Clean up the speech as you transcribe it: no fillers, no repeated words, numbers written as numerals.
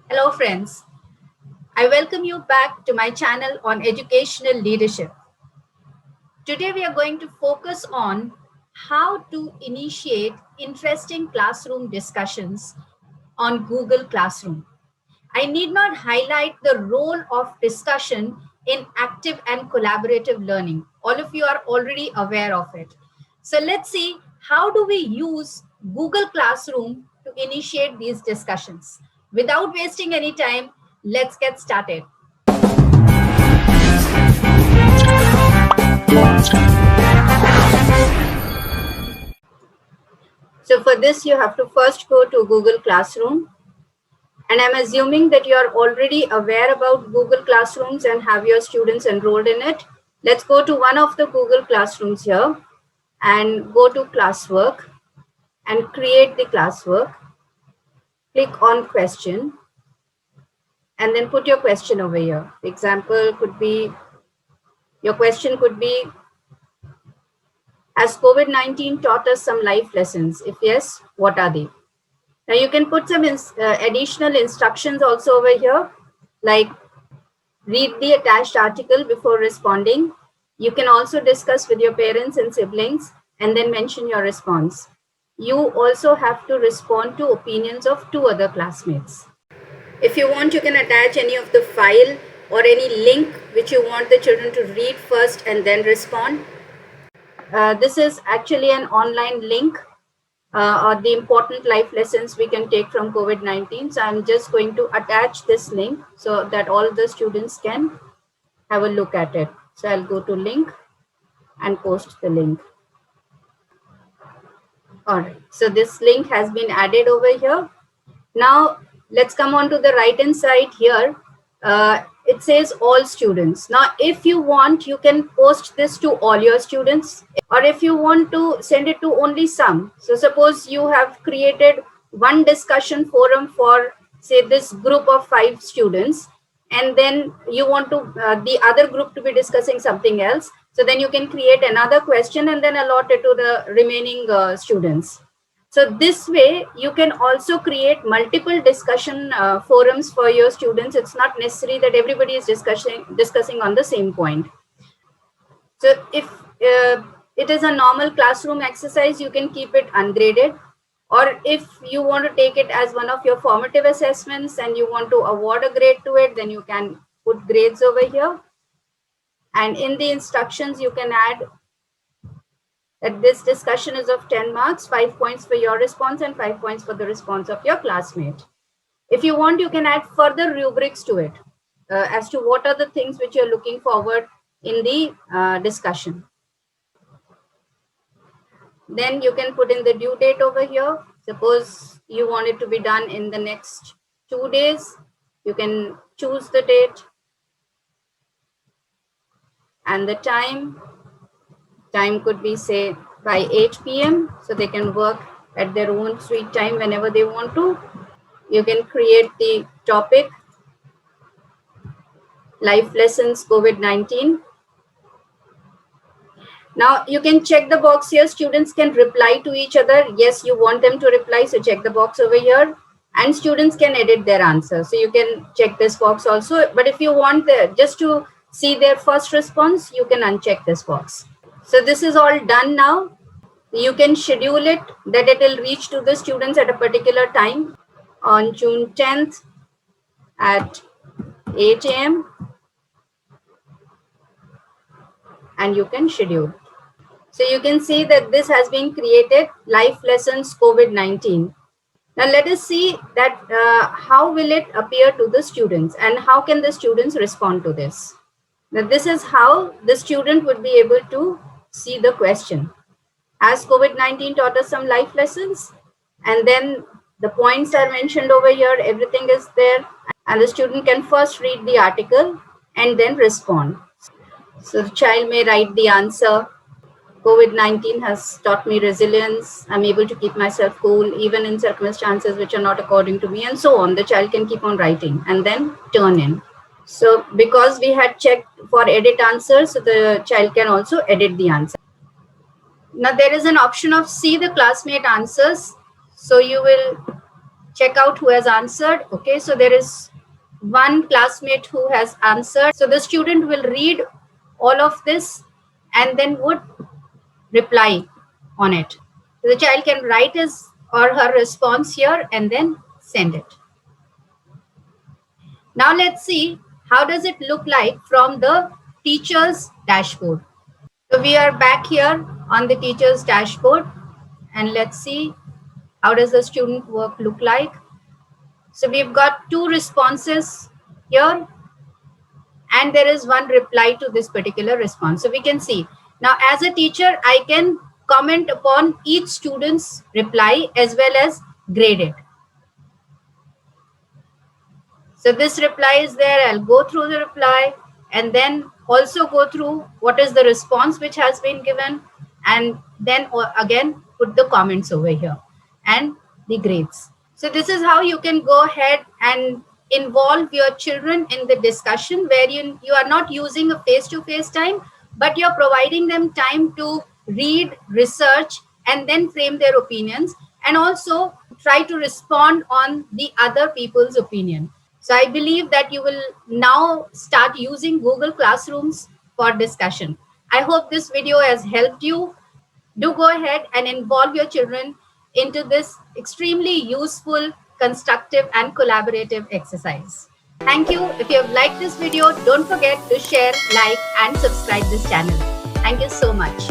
Hello, friends. I welcome you back to my channel on educational leadership. Today, we are going to focus on how to initiate interesting classroom discussions on Google Classroom. I need not highlight the role of discussion in active and collaborative learning. All of you are already aware of it. So let's see, how do we use Google Classroom to initiate these discussions? Without wasting any time, let's get started. So for this, you have to first go to Google Classroom. And I'm assuming that you are already aware about Google Classrooms and have your students enrolled in it. Let's go to one of the Google Classrooms here and go to classwork and create the classwork. Click on question and then put your question over here. The example could be, your question could be, has COVID-19 taught us some life lessons? If yes, what are they? Now you can put some additional instructions also over here, like read the attached article before responding. You can also discuss with your parents and siblings and then mention your response. You also have to respond to opinions of two other classmates. If you want, you can attach any of the file or any link which you want the children to read first and then respond. This is actually an online link or the important life lessons we can take from COVID-19. So I'm just going to attach this link so that all the students can have a look at it. So I'll go to link and post the link. All right, so this link has been added over here. Now let's come on to the right hand side here. It says all students. Now if you want, you can post this to all your students, or if you want to send it to only some. So suppose you have created one discussion forum for, say, this group of 5 students, and then you want to the other group to be discussing something else. So then you can create another question and then allot it to the remaining students. So this way, you can also create multiple discussion forums for your students. It's not necessary that everybody is discussing on the same point. So if it is a normal classroom exercise, you can keep it ungraded. Or if you want to take it as one of your formative assessments and you want to award a grade to it, then you can put grades over here. And in the instructions, you can add that this discussion is of 10 marks, 5 points for your response and 5 points for the response of your classmate. If you want, you can add further rubrics to it as to what are the things which you're looking forward in the discussion. Then you can put in the due date over here. Suppose you want it to be done in the next 2 days. You can choose the date and the time. Time could be, say, by 8 p.m. So they can work at their own sweet time whenever they want to. You can create the topic, life lessons COVID-19. Now you can check the box here. Students can reply to each other. Yes, you want them to reply, so check the box over here. And students can edit their answer. So you can check this box also. But if you want just to see their first response, you can uncheck this box. So this is all done now. You can schedule it that it will reach to the students at a particular time on June 10th at 8 a.m. and you can schedule. So you can see that this has been created, life lessons COVID-19. Now let us see that how will it appear to the students and how can the students respond to this. Now this is how the student would be able to see the question. Has COVID-19 taught us some life lessons? And then the points are mentioned over here, everything is there, and the student can first read the article and then respond. So the child may write the answer. COVID-19 has taught me resilience. I'm able to keep myself cool even in circumstances which are not according to me, and so on. The child can keep on writing and then turn in. So because we had checked for edit answers, so the child can also edit the answer. Now there is an option of see the classmate answers. So you will check out who has answered. Okay, so there is one classmate who has answered. So the student will read all of this and then would reply on it. So the child can write his or her response here and then send it. Now let's see how does it look like from the teacher's dashboard. So we are back here on the teacher's dashboard and let's see how does the student work look like. So we've got two responses here and there is one reply to this particular response. So we can see now as a teacher, I can comment upon each student's reply as well as grade it. So this reply is there. I'll go through the reply and then also go through what is the response which has been given and then again put the comments over here and the grades. So this is how you can go ahead and involve your children in the discussion where you are not using a face-to-face time, but you're providing them time to read, research, and then frame their opinions and also try to respond on the other people's opinion. So I believe that you will now start using Google Classrooms for discussion. I hope this video has helped you. Do go ahead and involve your children into this extremely useful, constructive, and collaborative exercise. Thank you. If you have liked this video, don't forget to share, like, and subscribe this channel. Thank you so much.